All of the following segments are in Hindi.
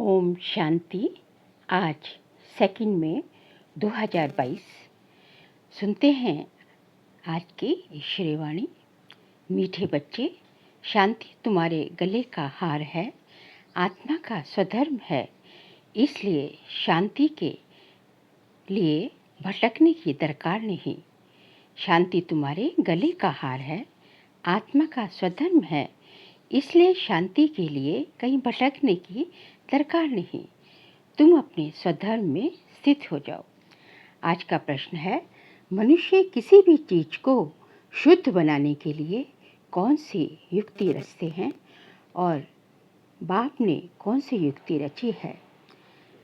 ओम शांति। आज 2 मई 2022 सुनते हैं आज की श्रीवाणी। मीठे बच्चे, शांति तुम्हारे गले का हार है, आत्मा का स्वधर्म है, इसलिए शांति के लिए भटकने की दरकार नहीं। शांति तुम्हारे गले का हार है, आत्मा का स्वधर्म है, इसलिए शांति के लिए कहीं भटकने की दरकार नहीं। तुम अपने स्वधर्म में स्थित हो जाओ। आज का प्रश्न है, मनुष्य किसी भी चीज को शुद्ध बनाने के लिए कौन सी युक्ति रचते हैं और बाप ने कौन सी युक्ति रची है?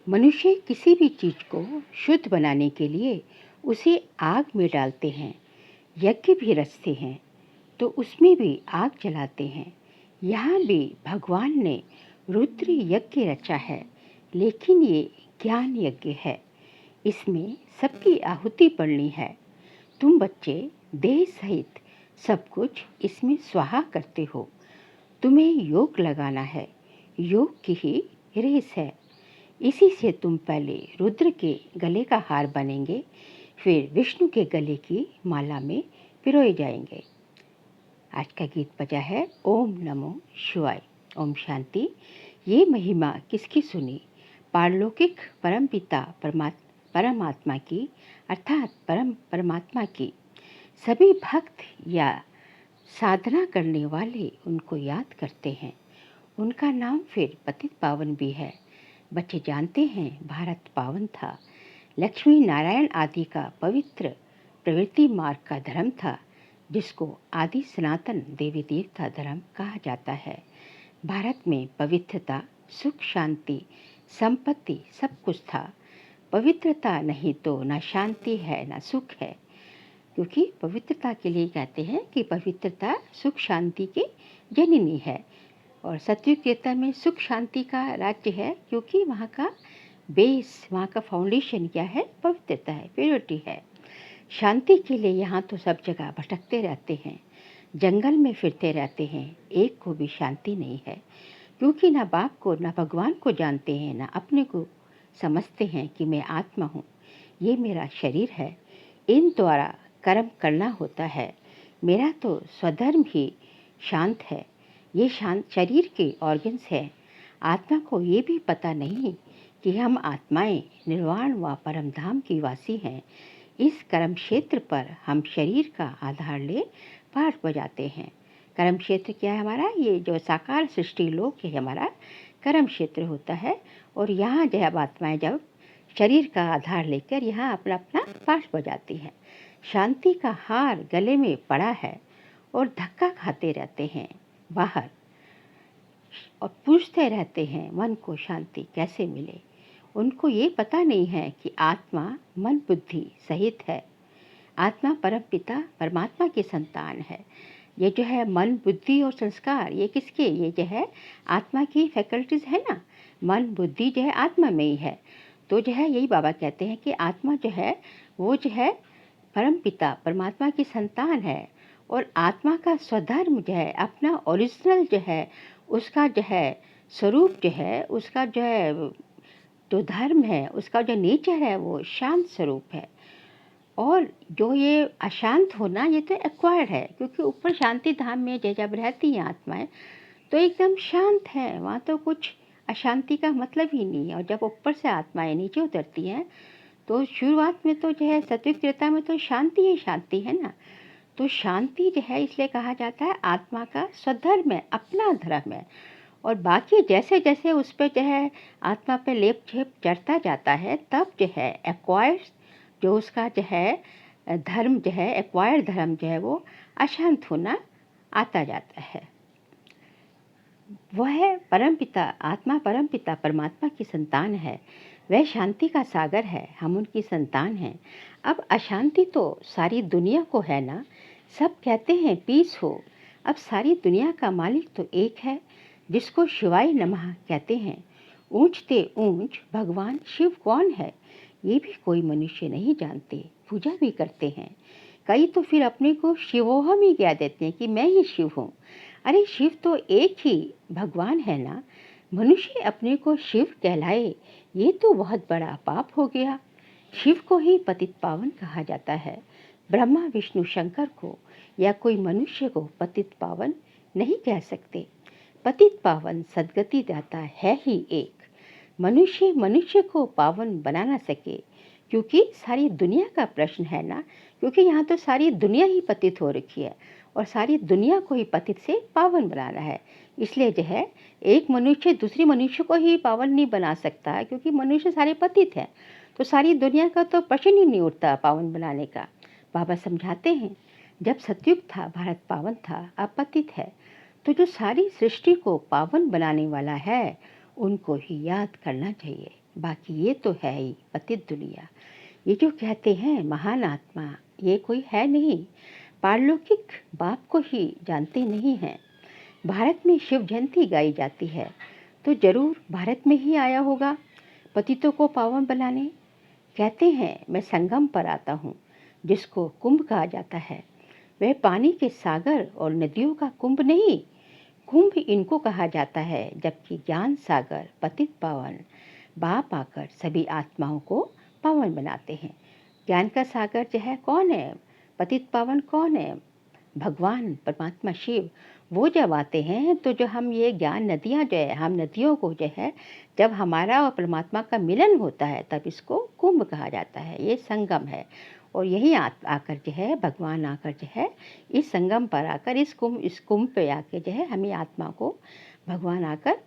मनुष्य किसी भी चीज को शुद्ध बनाने के लिए उसे आग में डालते हैं, यज्ञ भी रचते हैं तो उसमें भी आग जलाते हैं। यहाँ भी भगवान ने रुद्र यज्ञ रचा है, लेकिन ये ज्ञान यज्ञ है, इसमें सबकी आहुति पड़नी है। तुम बच्चे देह सहित सब कुछ इसमें स्वाहा करते हो। तुम्हें योग लगाना है, योग की ही रेस है। इसी से तुम पहले रुद्र के गले का हार बनेंगे, फिर विष्णु के गले की माला में पिरोए जाएंगे। आज का गीत बजा है ओम नमो शिवाय। ओम शांति। ये महिमा किसकी सुनी? पारलौकिक परमपिता परमात्मा की, अर्थात परमात्मा की। सभी भक्त या साधना करने वाले उनको याद करते हैं। उनका नाम फिर पतित पावन भी है। बच्चे जानते हैं भारत पावन था, लक्ष्मी नारायण आदि का पवित्र प्रवृत्ति मार्ग का धर्म था, जिसको आदि सनातन देवी देवता धर्म कहा जाता है। भारत में पवित्रता, सुख, शांति, संपत्ति सब कुछ था। पवित्रता नहीं तो न शांति है न सुख है, क्योंकि पवित्रता के लिए कहते हैं कि पवित्रता सुख शांति की जननी है। और सतयुग त्रेता में सुख शांति का राज्य है, क्योंकि वहाँ का बेस, वहाँ का फाउंडेशन क्या है? पवित्रता है, प्योरिटी है। शांति के लिए यहाँ तो सब जगह भटकते रहते हैं, जंगल में फिरते रहते हैं, एक को भी शांति नहीं है, क्योंकि ना बाप को ना भगवान को जानते हैं, ना अपने को समझते हैं कि मैं आत्मा हूँ, ये मेरा शरीर है, इन द्वारा कर्म करना होता है। मेरा तो स्वधर्म ही शांत है, ये शांत शरीर के ऑर्गन्स है। आत्मा को ये भी पता नहीं कि हम आत्माएं निर्वाण व परम धाम की वासी हैं। इस कर्म क्षेत्र पर हम शरीर का आधार ले पाठ बजाते हैं। कर्म क्षेत्र क्या है हमारा? ये जो साकार सृष्टि लोक है हमारा कर्म क्षेत्र होता है। और यहाँ जब आत्माएं जब शरीर का आधार लेकर यहाँ अपना अपना पाठ बजाती हैं। शांति का हार गले में पड़ा है और धक्का खाते रहते हैं बाहर, और पूछते रहते हैं मन को शांति कैसे मिले। उनको ये पता नहीं है कि आत्मा मन बुद्धि सहित है। आत्मा परमपिता परमात्मा की संतान है। ये जो है मन बुद्धि और संस्कार, ये किसके? ये जो है आत्मा की फैकल्टीज है ना। मन बुद्धि जो है आत्मा में ही है। तो जो है यही बाबा कहते हैं कि आत्मा जो है वो जो है परमपिता परमात्मा की संतान है। और आत्मा का स्वधर्म जो है, अपना ओरिजिनल जो है, उसका जो है स्वरूप जो है, उसका जो है जो धर्म है, उसका जो नेचर है वो शांत स्वरूप है। और जो ये अशांत होना, ये तो एक्वायर्ड है, क्योंकि ऊपर शांति धाम में जब रहती हैं आत्माएं तो एकदम शांत है, वहाँ तो कुछ अशांति का मतलब ही नहीं है। और जब ऊपर से आत्माएं नीचे उतरती हैं तो शुरुआत में तो जो है सत्युग त्रेता में तो शांति ही शांति है ना। तो शांति जो है इसलिए कहा जाता है आत्मा का स्वधर्म है, अपना धर्म है। और बाकी जैसे जैसे उस पर जो है आत्मा पे लेप झेप चढ़ता जाता है, तब जो है एक्वायर्ड जो उसका जो है धर्म जो है, एक्वायर्ड धर्म जो है वो अशांत होना आता जाता है। वह परमपिता आत्मा परमपिता परमात्मा की संतान है, वह शांति का सागर है, हम उनकी संतान हैं। अब अशांति तो सारी दुनिया को है ना, सब कहते हैं पीस हो। अब सारी दुनिया का मालिक तो एक है, जिसको शिवाय नमः कहते हैं। ऊंचते ऊंच भगवान शिव कौन है, ये भी कोई मनुष्य नहीं जानते, पूजा भी करते हैं। कई तो फिर अपने को शिवोहम ही कह देते हैं कि मैं ही शिव हूँ। अरे शिव तो एक ही भगवान है ना। मनुष्य अपने को शिव कहलाए, ये तो बहुत बड़ा पाप हो गया। शिव को ही पतित पावन कहा जाता है। ब्रह्मा विष्णु शंकर को या कोई मनुष्य को पतित पावन नहीं कह सकते। पतित पावन सद्गति दाता है ही एक। मनुष्य मनुष्य को पावन बना ना सके, क्योंकि सारी दुनिया का प्रश्न है ना, क्योंकि यहाँ तो सारी दुनिया ही पतित हो रखी है और सारी दुनिया को ही पतित से पावन बनाना है। इसलिए जो है एक मनुष्य दूसरे मनुष्य को ही पावन नहीं बना सकता, क्योंकि मनुष्य सारे पतित हैं। तो सारी दुनिया का तो प्रश्न ही नहीं उठता पावन बनाने का। बाबा समझाते हैं, जब सतयुग था भारत पावन था, अब पतित है। तो जो सारी सृष्टि को पावन बनाने वाला है उनको ही याद करना चाहिए। बाकी ये तो है ही पतित दुनिया। ये जो कहते हैं महान आत्मा, ये कोई है नहीं, पारलौकिक बाप को ही जानते नहीं हैं। भारत में शिव जयंती गाई जाती है तो जरूर भारत में ही आया होगा पतितों को पावन बनाने। कहते हैं मैं संगम पर आता हूँ, जिसको कुंभ कहा जाता है। वह पानी के सागर और नदियों का कुंभ नहीं, कुंभ इनको कहा जाता है, जबकि ज्ञान सागर पतित पावन बाप आकर सभी आत्माओं को पावन बनाते हैं। ज्ञान का सागर जो है कौन है, पतित पावन कौन है, भगवान परमात्मा शिव। वो जब आते हैं तो जो हम ये ज्ञान नदियाँ जो है, हम नदियों को जो है जब हमारा और परमात्मा का मिलन होता है तब इसको कुंभ कहा जाता है। ये संगम है और यही आकर जो है भगवान आकर जो है इस संगम पर आकर इस कुंभ पे आके जो है हमें आत्मा को भगवान आकर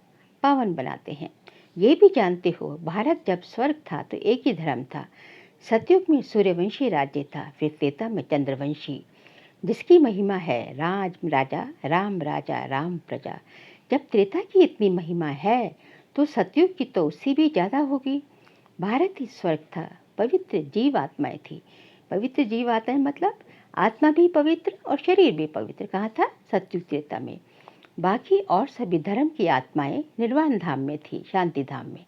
पावन बनाते हैं। ये भी जानते हो भारत जब स्वर्ग था तो एक ही धर्म था। सतयुग में सूर्यवंशी राज्य था, फिर त्रेता में चंद्रवंशी, जिसकी महिमा है राम राजा राम प्रजा। जब त्रेता की इतनी महिमा है तो सतयुग की तो उससे भी ज़्यादा होगी। भारत ही स्वर्ग था, पवित्र जीव आत्माएं थी। पवित्र जीव आत्माएं मतलब आत्मा भी पवित्र और शरीर भी पवित्र। कहाँ था, सतयुग त्रेता में। बाकी और सभी धर्म की आत्माएं निर्वाण धाम में थी, शांति धाम में।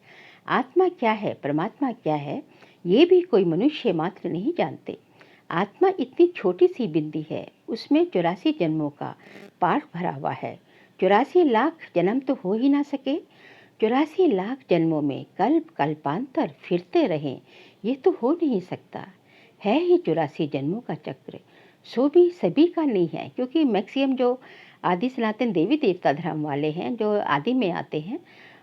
आत्मा क्या है, परमात्मा क्या है, ये भी कोई मनुष्य मात्र नहीं जानते। आत्मा इतनी छोटी सी बिंदी है, उसमें 84 जन्मों का पाठ भरा हुआ है। 84 लाख जन्म तो हो ही ना सके। 84 लाख जन्मों में कल्प कल्पांतर फिरते रहें, ये तो हो नहीं सकता। है ही 84 जन्मों का चक्र, सो भी सभी का नहीं है, क्योंकि मैक्सिमम जो आदि सनातन देवी देवता धर्म वाले हैं जो आदि में आते हैं,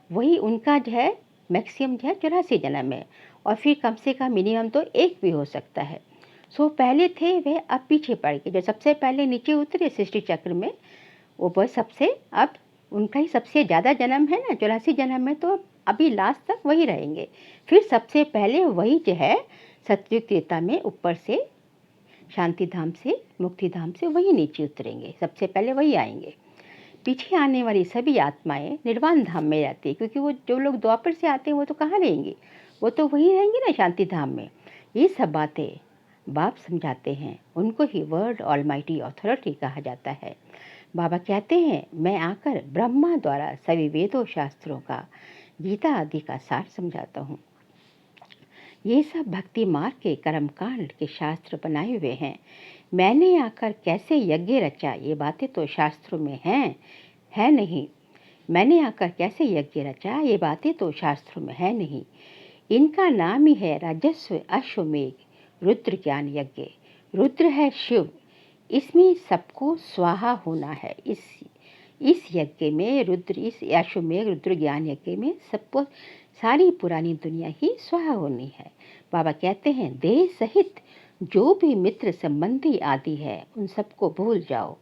वही उनका जो है मैक्सिमम जो है 84 जन्म है, और फिर कम से कम मिनिमम तो एक भी हो सकता है। सो पहले थे वह, अब पीछे पड़ गए। जो सबसे पहले नीचे उतरे सृष्टि चक्र में, वो बस सबसे अब उनका ही सबसे ज़्यादा जन्म है ना, 84 जन्म में, तो अभी लास्ट तक वही रहेंगे। फिर सबसे पहले वही जो है सतयुग त्रेता में ऊपर से शांति धाम से मुक्ति धाम से वही नीचे उतरेंगे, सबसे पहले वही आएंगे। पीछे आने वाली सभी आत्माएं निर्वाण धाम में रहती है, क्योंकि वो जो लोग द्वापर से आते हैं वो तो कहाँ रहेंगे, वो तो वही रहेंगे ना, शांति धाम में। ये सब बातें बाप समझाते हैं, उनको ही वर्ड ऑलमाइटी अथॉरिटी कहा जाता है। बाबा कहते हैं मैं आकर ब्रह्मा द्वारा सभी वेदों शास्त्रों का, गीता आदि का सार समझाता हूँ। ये सब भक्ति मार्ग के कर्मकांड के शास्त्र बनाए हुए हैं। मैंने आकर कैसे यज्ञ रचा, ये बातें तो शास्त्रों में हैं, है नहीं। मैंने आकर कैसे यज्ञ रचा, ये बातें तो शास्त्रों में है नहीं। इनका नाम ही है राजस्व अश्वमेघ रुद्र ज्ञान यज्ञ। रुद्र है शिव, इसमें सबको स्वाहा होना है। इस यज्ञ में रुद्र, इस अश्वमेघ रुद्र ज्ञान यज्ञ में सबको सारी पुरानी दुनिया ही स्वाहा होनी है। बाबा कहते हैं देह सहित जो भी मित्र संबंधी आदि है उन सबको भूल जाओ।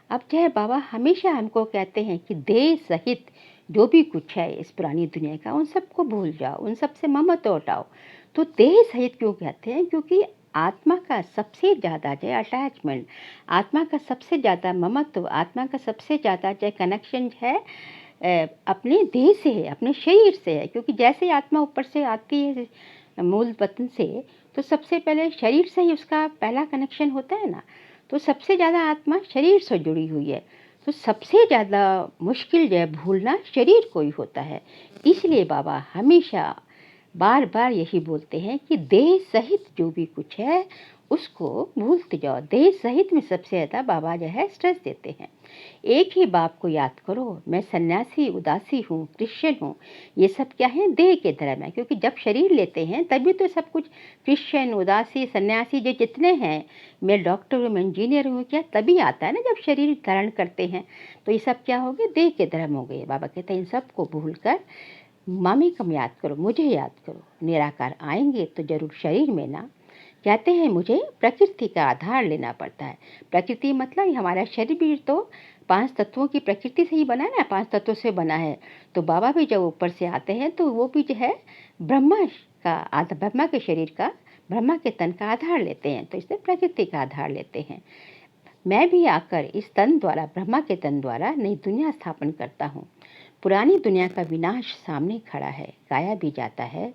अब चाहे बाबा हमेशा हमको कहते हैं कि देह सहित जो भी कुछ है इस पुरानी दुनिया का उन सबको भूल जाओ, उन सबसे ममत्व उठाओ। तो देह सहित क्यों कहते हैं, क्योंकि आत्मा का सबसे ज़्यादा जो अटैचमेंट, आत्मा का सबसे ज़्यादा ममत्व, आत्मा का सबसे ज़्यादा जो कनेक्शन है अपने देह से है, अपने शरीर से है। क्योंकि जैसे आत्मा ऊपर से आती है मूल वतन से, तो सबसे पहले शरीर से ही उसका पहला कनेक्शन होता है ना। तो सबसे ज़्यादा आत्मा शरीर से जुड़ी हुई है, तो सबसे ज़्यादा मुश्किल जो है भूलना शरीर को ही होता है। इसलिए बाबा हमेशा बार बार यही बोलते हैं कि देह सहित जो भी कुछ है उसको भूलते जाओ। देह सहित में सबसे ज़्यादा बाबा जो है स्ट्रेस देते हैं। एक ही बाप को याद करो, मैं सन्यासी उदासी हूँ, क्रिश्चियन हूँ। ये सब क्या है? देह के धर्म है, क्योंकि जब शरीर लेते हैं तभी तो सब कुछ क्रिश्चियन उदासी सन्यासी जो जितने हैं, मैं डॉक्टर हूँ, मैं इंजीनियर हूँ, क्या तभी आता है ना जब शरीर धारण करते हैं। तो ये सब क्या हो गए? देह के धर्म हो गए। बाबा कहते हैं इन सब को भूल कर मामी कम याद करो, मुझे याद करो। निराकार आएंगे तो जरूर शरीर में ना। कहते हैं मुझे प्रकृति का आधार लेना पड़ता है। प्रकृति मतलब हमारा शरीर भी तो 5 तत्वों की प्रकृति से ही बना है ना, 5 तत्वों से बना है। तो बाबा भी जब ऊपर से आते हैं तो वो भी जो है ब्रह्मा के शरीर का, ब्रह्मा के तन का आधार लेते हैं, तो इससे प्रकृति का आधार लेते हैं। मैं भी आकर इस तन द्वारा, ब्रह्मा के तन द्वारा नई दुनिया स्थापन करता हूँ। पुरानी दुनिया का विनाश सामने खड़ा है, गाया भी जाता है।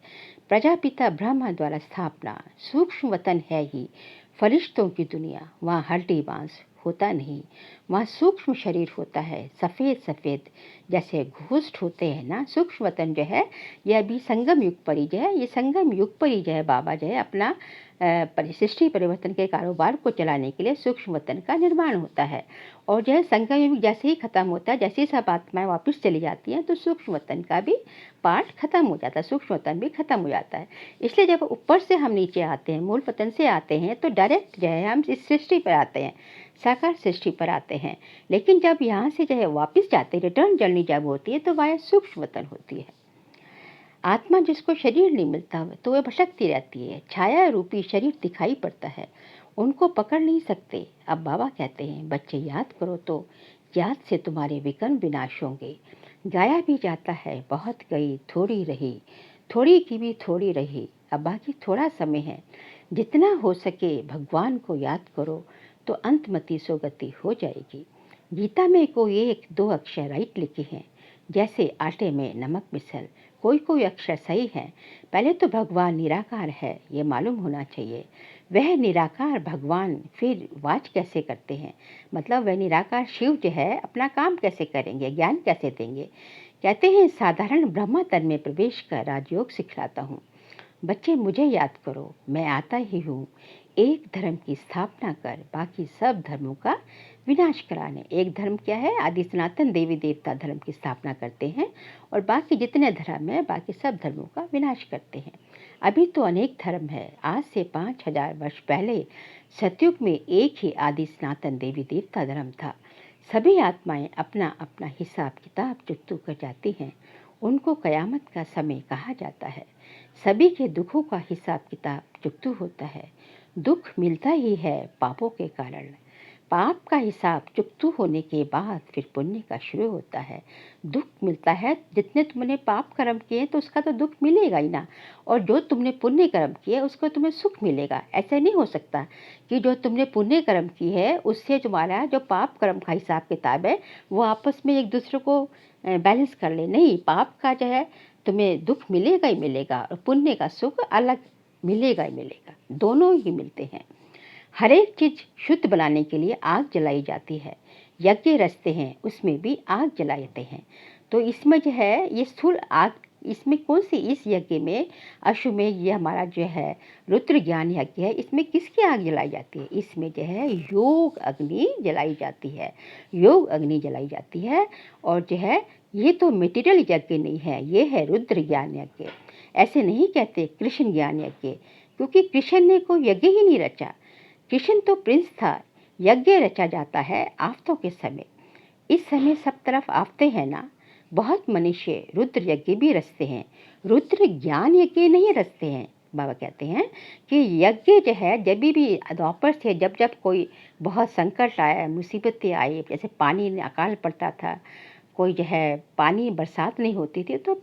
प्रजापिता ब्रह्मा द्वारा स्थापना, सूक्ष्म वतन है ही फरिश्तों की दुनिया। वहाँ हड्डी बांस होता नहीं, वहाँ सूक्ष्म शरीर होता है, सफ़ेद सफ़ेद जैसे घोष्ठ होते हैं ना। सूक्ष्म वतन जो है ये अभी संगम युग पर ही जो है, ये संगम युग पर ही जो है बाबा जो है अपना सृष्टि परिवर्तन के कारोबार को चलाने के लिए सूक्ष्म वतन का निर्माण होता है। और जो है संगम युग जैसे ही खत्म होता है, जैसे ही सब आत्माएं वापस चली जाती हैं, तो सूक्ष्म वतन का भी पार्ट खत्म हो जाता है, सूक्ष्म वतन भी खत्म हो जाता है। इसलिए जब ऊपर से हम नीचे आते हैं, मूल वतन से आते हैं, तो डायरेक्ट जो है हम इस सृष्टि पर आते हैं, साकार सृष्टि पर आते हैं। लेकिन जब यहाँ से जो है वापस जाते हैं, रिटर्न जर्नी जब होती है, तो वह सूक्ष्म वतन होती है। आत्मा जिसको शरीर नहीं मिलता तो वह भटकती रहती है। छाया रूपी शरीर दिखाई पड़ता है, उनको पकड़ नहीं सकते। अब बाबा कहते हैं बच्चे याद करो तो याद से तुम्हारे विकर्म विनाश होंगे। गाया भी जाता है बहुत गई थोड़ी रही, थोड़ी की भी थोड़ी रही, अब बाकी थोड़ा समय है। जितना हो सके भगवान को याद करो तो अंतमति सोगति हो जाएगी। गीता में कोई 1-2 अक्षर राइट लिखे हैं, जैसे आटे में नमक मिसल। कोई कोई अक्षर सही है। पहले तो भगवान निराकार है ये मालूम होना चाहिए। वह निराकार भगवान फिर वाच कैसे करते हैं, मतलब वह निराकार शिव जो है अपना काम कैसे करेंगे, ज्ञान कैसे देंगे। कहते हैं साधारण ब्रह्म तन में प्रवेश कर राजयोग सिखलाता हूँ। बच्चे मुझे याद करो, मैं आता ही हूँ एक धर्म की स्थापना कर बाकी सब धर्मों का विनाश कराने। एक धर्म क्या है? आदि सनातन देवी देवता धर्म की स्थापना करते हैं और बाकी जितने धर्म है बाकी सब धर्मों का विनाश करते हैं। अभी तो अनेक धर्म है। आज से 5000 वर्ष पहले सतयुग में एक ही आदि सनातन देवी देवता धर्म था। सभी आत्माएं अपना अपना हिसाब किताब चुकतू कर जाती हैं। उनको कयामत का समय कहा जाता है। सभी के दुखों का हिसाब किताब चुकतू होता है। दुख मिलता ही है पापों के कारण। पाप का हिसाब चुकतू होने के बाद फिर पुण्य का शुरू होता है। दुख मिलता है, जितने तुमने पाप कर्म किए तो उसका तो दुख मिलेगा ही ना, और जो तुमने पुण्य कर्म किए उसको तुम्हें सुख मिलेगा। ऐसा नहीं हो सकता कि जो तुमने पुण्य कर्म की है उससे तुम्हारा जो पाप कर्म का हिसाब किताब है वो आपस में एक दूसरे को बैलेंस कर ले। नहीं, पाप का जो है तुम्हें दुख मिलेगा ही मिलेगा और पुण्य का सुख अलग मिलेगा ही मिलेगा, दोनों ही मिलते हैं। हर एक चीज शुद्ध बनाने के लिए आग जलाई जाती है। यज्ञ रचते हैं उसमें भी आग जलाते हैं। तो इसमें जो है ये स्थूल आग, इसमें कौन सी, इस यज्ञ में अश्वमेध ये हमारा जो है रुद्र ज्ञान यज्ञ है, इसमें किसकी आग जलाई जाती है? इसमें जो है योग अग्नि जलाई जाती है, योग अग्नि जलाई जाती है। और जो है ये तो मटेरियल यज्ञ नहीं है, ये है रुद्र ज्ञान यज्ञ। ऐसे नहीं कहते कृष्ण ज्ञान यज्ञ, क्योंकि कृष्ण ने कोई यज्ञ ही नहीं रचा। कृष्ण तो प्रिंस था। यज्ञ रचा जाता है आफ़तों के समय। इस समय सब तरफ आफ़तें हैं ना, बहुत मनुष्य रुद्र यज्ञ भी रचते हैं, रुद्र ज्ञान यज्ञ नहीं रचते हैं। बाबा कहते हैं कि यज्ञ जो है जब भी द्वापर से जब जब कोई बहुत संकट आया, मुसीबतें आई, जैसे पानी में अकाल पड़ता था, कोई जो है पानी बरसात नहीं होती थी, तो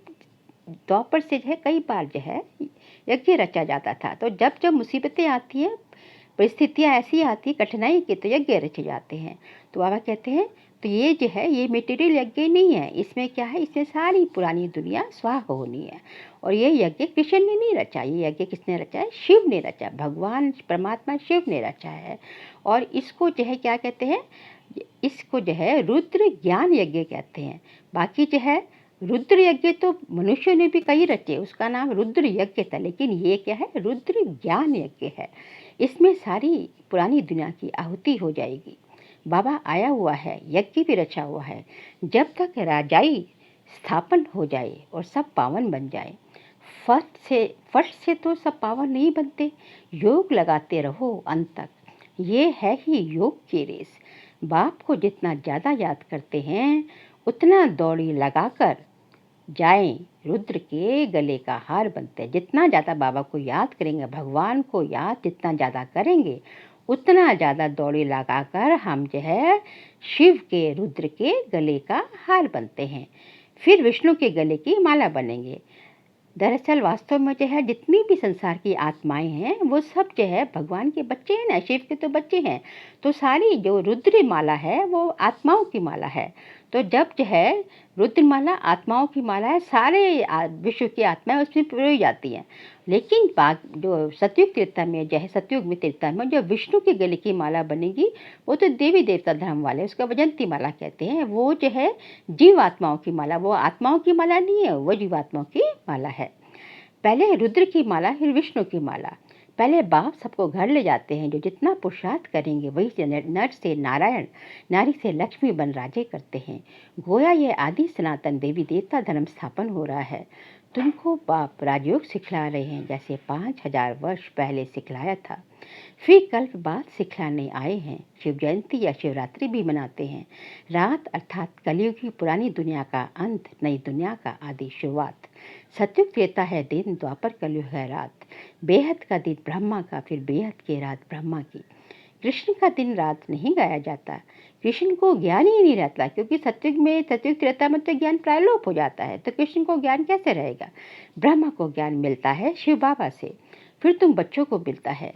द्वापर से जो है कई बार जो है यज्ञ रचा जाता था। तो जब जब मुसीबतें आती हैं, परिस्थितियाँ ऐसी आती, कठिनाई के, तो यज्ञ रचे जाते हैं। तो बाबा कहते हैं तो ये जो है ये मटेरियल यज्ञ नहीं है। इसमें क्या है, इसमें सारी पुरानी दुनिया स्वाह होनी है। और ये यज्ञ कृष्ण ने नहीं रचा, ये यज्ञ किसने रचा है? शिव ने रचा, भगवान परमात्मा शिव ने रचा है। और इसको जो है क्या कहते हैं? इसको जो है रुद्र ज्ञान यज्ञ कहते हैं। बाकी जो है रुद्र यज्ञ तो मनुष्यों ने भी कई रचे, उसका नाम रुद्र यज्ञ था, लेकिन ये क्या है, रुद्र ज्ञान यज्ञ है। इसमें सारी पुरानी दुनिया की आहुति हो जाएगी। बाबा आया हुआ है, यज्ञ भी रचा हुआ है। जब तक राजाई स्थापन हो जाए और सब पावन बन जाए। फट से तो सब पावन नहीं बनते, योग लगाते रहो अंत तक। ये है ही योग की रेस। बाप को जितना ज़्यादा याद करते हैं उतना दौड़ी लगाकर जाएं, रुद्र के गले का हार बनते हैं। जितना ज़्यादा बाबा को याद करेंगे, भगवान को याद जितना ज़्यादा करेंगे, उतना ज़्यादा दौड़ी लगाकर हम जो है शिव के, रुद्र के गले का हार बनते हैं। फिर विष्णु के गले की माला बनेंगे। दरअसल वास्तव में जो है जितनी भी संसार की आत्माएं हैं वो सब जो है भगवान के बच्चे हैं ना, शिव के तो बच्चे हैं। तो सारी जो रुद्र माला है वो आत्माओं की माला है। तो जब जो है रुद्रमाला आत्माओं की माला है, सारे विश्व की आत्माएं उसमें पिरोई जाती हैं। लेकिन जो सतयुग त्रेता में जो है, सतयुग में त्रेता में जो विष्णु के गले की माला बनेगी वो तो देवी देवता धर्म वाले उसका वजंती माला कहते हैं। वो जो है जीव आत्माओं की माला, वो आत्माओं की माला नहीं है, वो जीवात्माओं की माला है। पहले रुद्र की माला, फिर विष्णु की माला। पहले बाप सबको घर ले जाते हैं। जो जितना पुरुषार्थ करेंगे वही से नर से नारायण, नारी से लक्ष्मी बन राजे करते हैं। गोया ये आदि सनातन देवी देवता धर्म स्थापन हो रहा है। तुमको बाप राजयोग सिखला रहे हैं, जैसे 5000 वर्ष पहले सिखलाया था। फिर कल्प बाद सिखलाने आए हैं। शिव जयंती या शिवरात्रि भी मनाते हैं। रात अर्थात कलयुग की पुरानी दुनिया का अंत, नई दुनिया का आदि शुरुआत। सतयुग त्रेता है दिन, द्वापर कलयुग है रात। बेहद का दिन ब्रह्मा का, फिर बेहद की रात ब्रह्मा की। कृष्ण का दिन रात नहीं गाया जाता। कृष्ण को ज्ञान ही नहीं रहता, क्योंकि सतयुग त्रेता में तो ज्ञान प्रायलोप हो जाता है। तो कृष्ण को ज्ञान कैसे रहेगा। ब्रह्मा को ज्ञान मिलता है शिव बाबा से, फिर तुम बच्चों को मिलता है।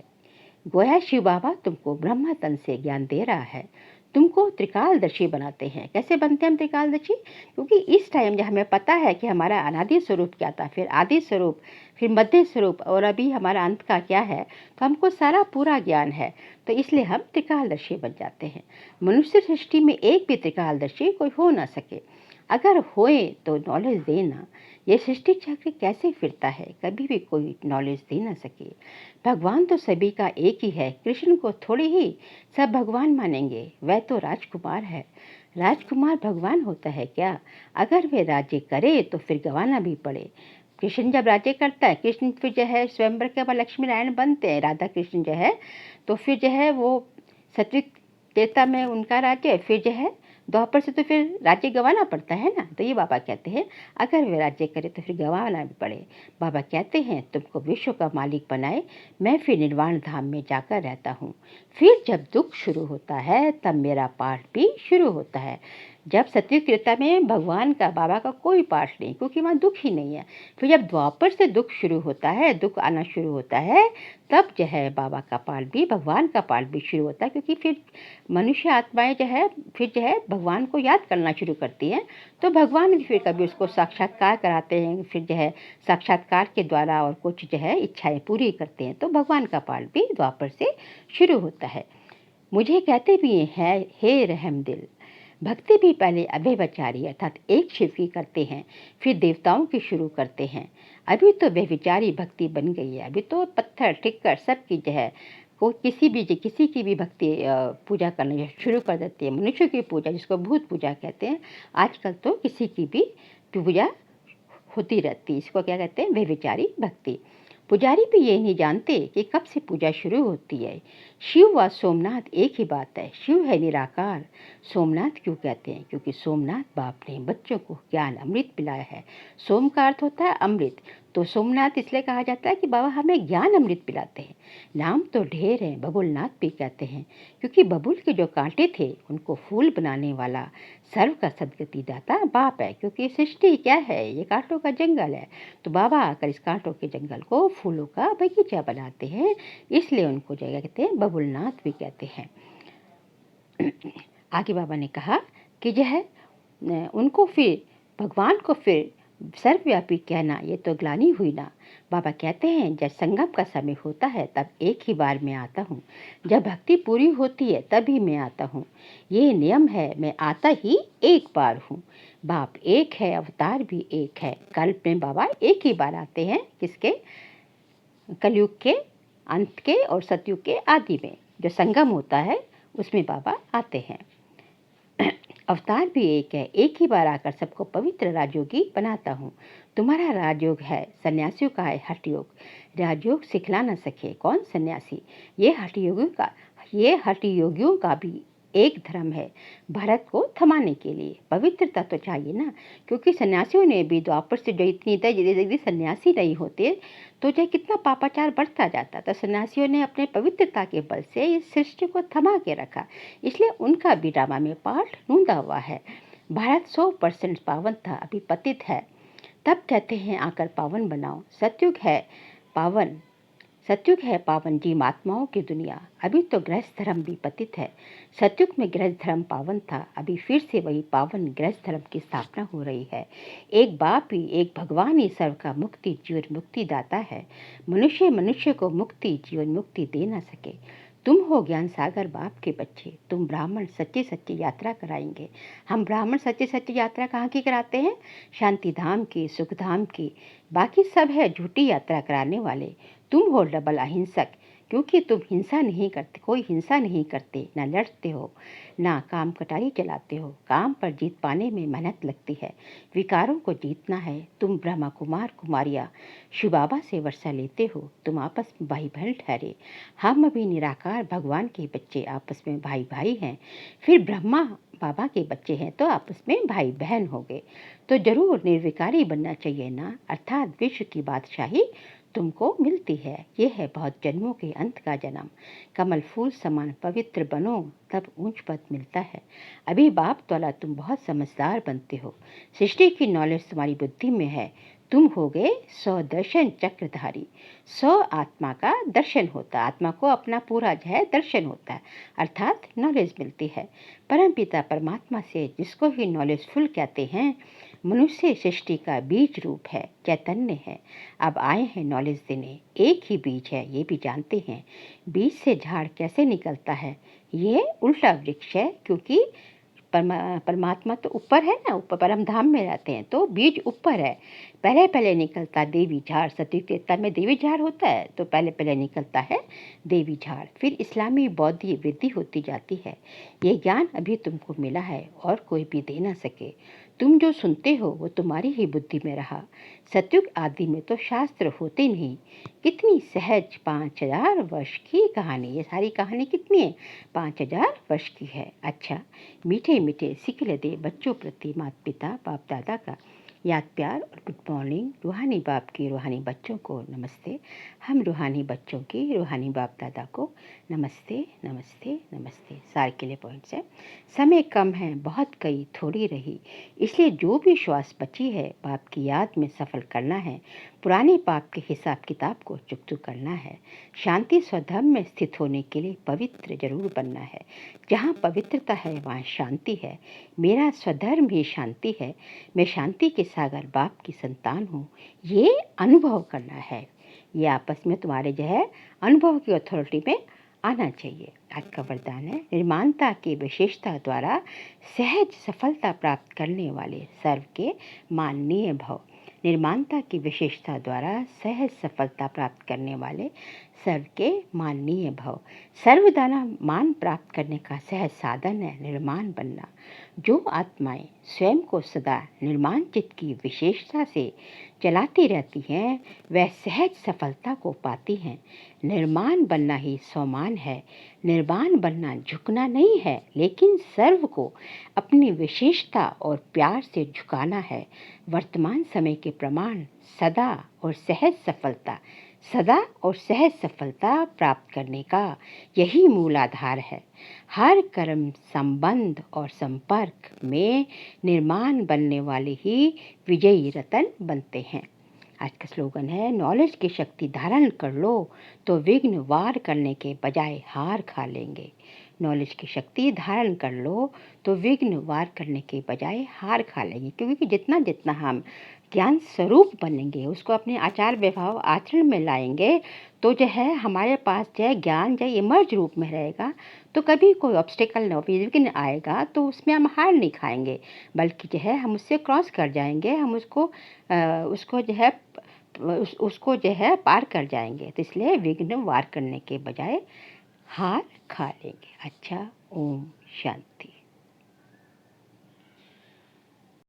गोया शिव बाबा तुमको ब्रह्मा तन से ज्ञान दे रहा है, तुमको त्रिकालदर्शी बनाते हैं। कैसे बनते हैं हम त्रिकालदर्शी, क्योंकि इस टाइम जब हमें पता है कि हमारा अनादि स्वरूप क्या था, फिर आदि स्वरूप, फिर मध्य स्वरूप और अभी हमारा अंत का क्या है, तो हमको सारा पूरा ज्ञान है। तो इसलिए हम त्रिकालदर्शी बन जाते हैं। मनुष्य सृष्टि में एक भी त्रिकालदर्शी कोई हो ना सके। अगर होए तो नॉलेज देना। ये सृष्टि चक्र कैसे फिरता है, कभी भी कोई नॉलेज दे ना सके। भगवान तो सभी का एक ही है, कृष्ण को थोड़ी ही सब भगवान मानेंगे। वह तो राजकुमार है। राजकुमार भगवान होता है क्या। अगर वे राज्य करे तो फिर गंवाना भी पड़े। कृष्ण जब राज्य करता है, कृष्ण फिर जो है स्वयंवर के बाद लक्ष्मी नारायण बनते हैं, राधा कृष्ण जो है, तो फिर जो है वो सत्विक त्रेता में उनका राज्य, फिर जो है द्वापर से तो फिर राज्य गंवाना पड़ता है ना। तो ये बाबा कहते हैं अगर वे राज्य करे तो फिर गंवाना भी पड़े। बाबा कहते हैं तुमको विश्व का मालिक बनाए, मैं फिर निर्वाण धाम में जाकर रहता हूँ। फिर जब दुख शुरू होता है तब मेरा पाठ भी शुरू होता है। जब सतयुग त्रेता में भगवान का, बाबा का कोई पाठ नहीं, क्योंकि वहाँ दुख ही नहीं है। फिर जब द्वापर से दुख शुरू होता है, दुख आना शुरू होता है, तब जो है बाबा का पाठ भी, भगवान का पाठ भी शुरू होता है। क्योंकि फिर मनुष्य आत्माएं जो है फिर जो है भगवान को याद करना शुरू करती हैं। तो भगवान भी फिर कभी उसको साक्षात्कार कराते हैं, फिर जो है साक्षात्कार के द्वारा और कुछ जो है इच्छाएं पूरी करते हैं। तो भगवान का पाठ भी द्वापर से शुरू होता है। मुझे कहते भी हैं हे रहम दिल। भक्ति भी पहले अव्यभिचारी अर्थात एक शिव की करते हैं, फिर देवताओं की शुरू करते हैं। अभी तो व्यभिचारी भक्ति बन गई है। अभी तो पत्थर टिक्कर सब की जो है कोई किसी की भी भक्ति पूजा करना शुरू कर देती है। मनुष्य की पूजा, जिसको भूत पूजा कहते हैं, आजकल तो किसी की भी पूजा होती रहती है। इसको क्या कहते हैं, व्यभिचारी भक्ति। पुजारी भी ये नहीं जानते कि कब से पूजा शुरू होती है। शिव व सोमनाथ एक ही बात है। शिव है निराकार। सोमनाथ क्यों कहते हैं, क्योंकि सोमनाथ बाप ने बच्चों को ज्ञान अमृत पिलाया है। सोम का अर्थ होता है अमृत, तो सोमनाथ इसलिए कहा जाता है कि बाबा हमें ज्ञान अमृत पिलाते हैं। नाम तो ढेर हैं, बबुलनाथ भी कहते हैं, क्योंकि बबुल के जो कांटे थे उनको फूल बनाने वाला सर्व का सदगति दाता बाप है। क्योंकि सृष्टि क्या है, ये कांटों का जंगल है, तो बाबा आकर इस कांटों के जंगल को फूलों का बगीचा बनाते हैं। इसलिए उनको जगह कहते हैं, बबुलनाथ भी कहते हैं। आगे बाबा ने कहा कि जो है उनको फिर भगवान को फिर सर्वव्यापी कहना, ये तो ग्लानि हुई ना। बाबा कहते हैं जब संगम का समय होता है तब एक ही बार मैं आता हूँ। जब भक्ति पूरी होती है तभी मैं आता हूँ। ये नियम है, मैं आता ही एक बार हूँ। बाप एक है, अवतार भी एक है। कल्प में बाबा एक ही बार आते हैं, किसके? कलयुग के अंत के और सतयुग के आदि में जो संगम होता है उसमें बाबा आते हैं। अवतार भी एक है, एक ही बार आकर सबको पवित्र राजयोगी बनाता हूँ। तुम्हारा राजयोग है, सन्यासियों का है हठ योग। राजयोग सिखला न सके कौन सन्यासी? ये हठ योगियों का भी एक धर्म है, भारत को थमाने के लिए। पवित्रता तो चाहिए ना, क्योंकि सन्यासियों ने भी द्वापर से जो इतनी यदि सन्यासी नहीं होते तो चाहे कितना पापाचार बढ़ता जाता। तो सन्यासियों ने अपने पवित्रता के बल से इस सृष्टि को थमा के रखा, इसलिए उनका भी ड्रामा में पार्ट ढूंढा हुआ है। भारत 100% पावन था, अभी पतित है। तब कहते हैं आकर पावन बनाओ। सतयुग है पावन जीवात्माओं की दुनिया। अभी तो गृहस्थ धर्म भी पतित है। सतयुग में गृहस्थ धर्म पावन था, अभी फिर से वही पावन गृहस्थ धर्म की स्थापना हो रही है। एक बाप ही, एक भगवान ही सर्व का मुक्ति जीवन मुक्ति दाता है। मनुष्य को मुक्ति जीवन मुक्ति दे ना सके। तुम हो ज्ञान सागर बाप के बच्चे, तुम ब्राह्मण सच्ची सच्ची यात्रा कराएंगे। हम ब्राह्मण सच्ची सच्ची यात्रा कहाँ की कराते हैं? शांति धाम की, सुख धाम की। बाकी सब है झूठी यात्रा कराने वाले। तुम हो डबल अहिंसक, क्योंकि तुम कोई हिंसा नहीं करते, ना लड़ते हो, ना काम कटारी चलाते हो। काम पर जीत पाने में मेहनत लगती है, विकारों को जीतना है। तुम ब्रह्मा कुमार कुमारियाँ शिव बाबा से वर्षा लेते हो, तुम आपस में भाई बहन ठहरे। हम अभी निराकार भगवान के बच्चे आपस में भाई भाई हैं, फिर ब्रह्मा बाबा के बच्चे हैं तो आपस में भाई बहन हो गए। तो जरूर निर्विकारी बनना चाहिए ना, अर्थात विश्व की बादशाही तुमको मिलती है। ये है बहुत जन्मों के अंत का जन्म। कमल फूल समान पवित्र बनो, तब ऊंच पद मिलता है। अभी बाप द्वारा तुम बहुत समझदार बनते हो, सृष्टि की नॉलेज तुम्हारी बुद्धि में है। तुम हो गए 100 दर्शन चक्रधारी। 100 आत्मा का दर्शन होता है, आत्मा को अपना पूरा जो है दर्शन होता है, अर्थात नॉलेज मिलती है परमपिता परमात्मा से, जिसको ही नॉलेज फुल कहते हैं। मनुष्य सृष्टि का बीज रूप है, चैतन्य है। अब आए हैं नॉलेज देने। एक ही बीज है, ये भी जानते हैं। बीज से झाड़ कैसे निकलता है? ये उल्टा वृक्ष है, क्योंकि परमात्मा तो ऊपर है ना, ऊपर परम धाम में रहते हैं, तो बीज ऊपर है। पहले निकलता देवी झाड़। सतयुग त्रेता में देवी झाड़ होता है, तो पहले निकलता है देवी झाड़। फिर इस्लामी बौद्ध वृद्धि होती जाती है। ये ज्ञान अभी तुमको मिला है और कोई भी दे ना सके। तुम जो सुनते हो वो तुम्हारी ही बुद्धि में रहा। सतयुग आदि में तो शास्त्र होते नहीं। कितनी सहज 5000 वर्ष की कहानी। ये सारी कहानी कितनी है? 5000 वर्ष की है। अच्छा, मीठे मीठे सिखले दे बच्चों प्रति माता पिता बाप दादा का याद प्यार और गुड मॉर्निंग। रूहानी बाप की रूहानी बच्चों को नमस्ते। हम रूहानी बच्चों की रूहानी बाप दादा को नमस्ते नमस्ते नमस्ते। सार के लिए पॉइंट्स है। समय कम है, बहुत कई थोड़ी रही, इसलिए जो भी श्वास बची है बाप की याद में सफल करना है। पुराने पाप के हिसाब किताब को चुकतू करना है। शांति स्वधर्म में स्थित होने के लिए पवित्र जरूर बनना है। जहाँ पवित्रता है वहाँ शांति है। मेरा स्वधर्म ही शांति है। मैं शांति के सागर बाप की संतान हूँ, ये अनुभव करना है। ये आपस में तुम्हारे जो है अनुभव की अथॉरिटी में आना चाहिए। आज का वरदान है, निर्माणता की विशेषता द्वारा सहज सफलता प्राप्त करने वाले सर्व के माननीय भव। निर्माणता की विशेषता द्वारा सहज सफलता प्राप्त करने वाले सर्व के माननीय भव। सर्वदाना मान प्राप्त करने का सहज साधन है निर्माण बनना। जो आत्माएं स्वयं को सदा निर्माण चित्त की विशेषता से चलाती रहती हैं, वह सहज सफलता को पाती हैं। निर्माण बनना ही स्वमान है। निर्माण बनना झुकना नहीं है, लेकिन सर्व को अपनी विशेषता और प्यार से झुकाना है। वर्तमान समय के प्रमाण सदा और सहज सफलता प्राप्त करने का यही मूल आधार है। हर कर्म संबंध और संपर्क में निर्माण बनने वाले ही विजयी रतन बनते हैं। आज का स्लोगन है, नॉलेज की शक्ति धारण कर लो तो विघ्न वार करने के बजाय हार खा लेंगे। नॉलेज की शक्ति धारण कर लो तो विघ्न वार करने के बजाय हार खा लेंगे, क्योंकि जितना जितना हम ज्ञान स्वरूप बनेंगे, उसको अपने आचार व्यवहार आचरण में लाएंगे, तो जो है हमारे पास जो है ज्ञान जो इमर्ज रूप में रहेगा, तो कभी कोई ऑब्स्टिकल न विघ्न आएगा तो उसमें हम हार नहीं खाएंगे, बल्कि जो है हम उससे क्रॉस कर जाएंगे, हम उसको जो है उसको जो है पार कर जाएंगे। तो इसलिए विघ्न वार करने के बजाय हार खा लेंगे। अच्छा, ओम शांति।